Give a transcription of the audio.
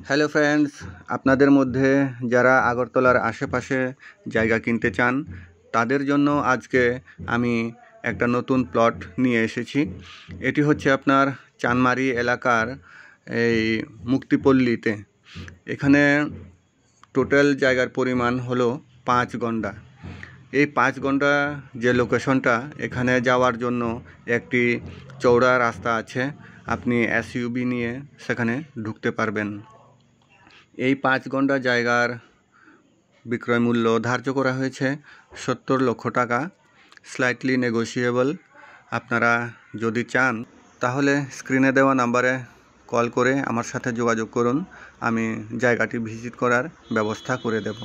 Hello friends, আপনাদের মধ্যে যারা আগরতলার আশেপাশে জায়গা কিনতে চান তাদের জন্য আজকে আমি একটা নতুন প্লট নিয়ে এসেছি। এটি হচ্ছে আপনার চানমারি এলাকার এই মুক্তিপল্লীতে। এখানে টোটাল জায়গার পরিমাণ হলো 5 গন্ডা। এই 5 গন্ডা যে লোকেশনটা, এখানে যাওয়ার জন্য একটি চওড়া রাস্তা আছে। আপনি এসইউভি নিয়ে সেখানে ঢুকতে পারবেন। এই 5 গন্ডা জায়গার বিক্রয় মূল্য ধার্য করা হয়েছে 70 লক্ষ টাকা, স্লাইটলি নেগোশিয়েবল। আপনারা যদি চান তাহলে স্ক্রিনে দেওয়া নাম্বারে কল করে আমার সাথে যোগাযোগ করুন, আমি জায়গাটি ভিজিট করার ব্যবস্থা করে দেব।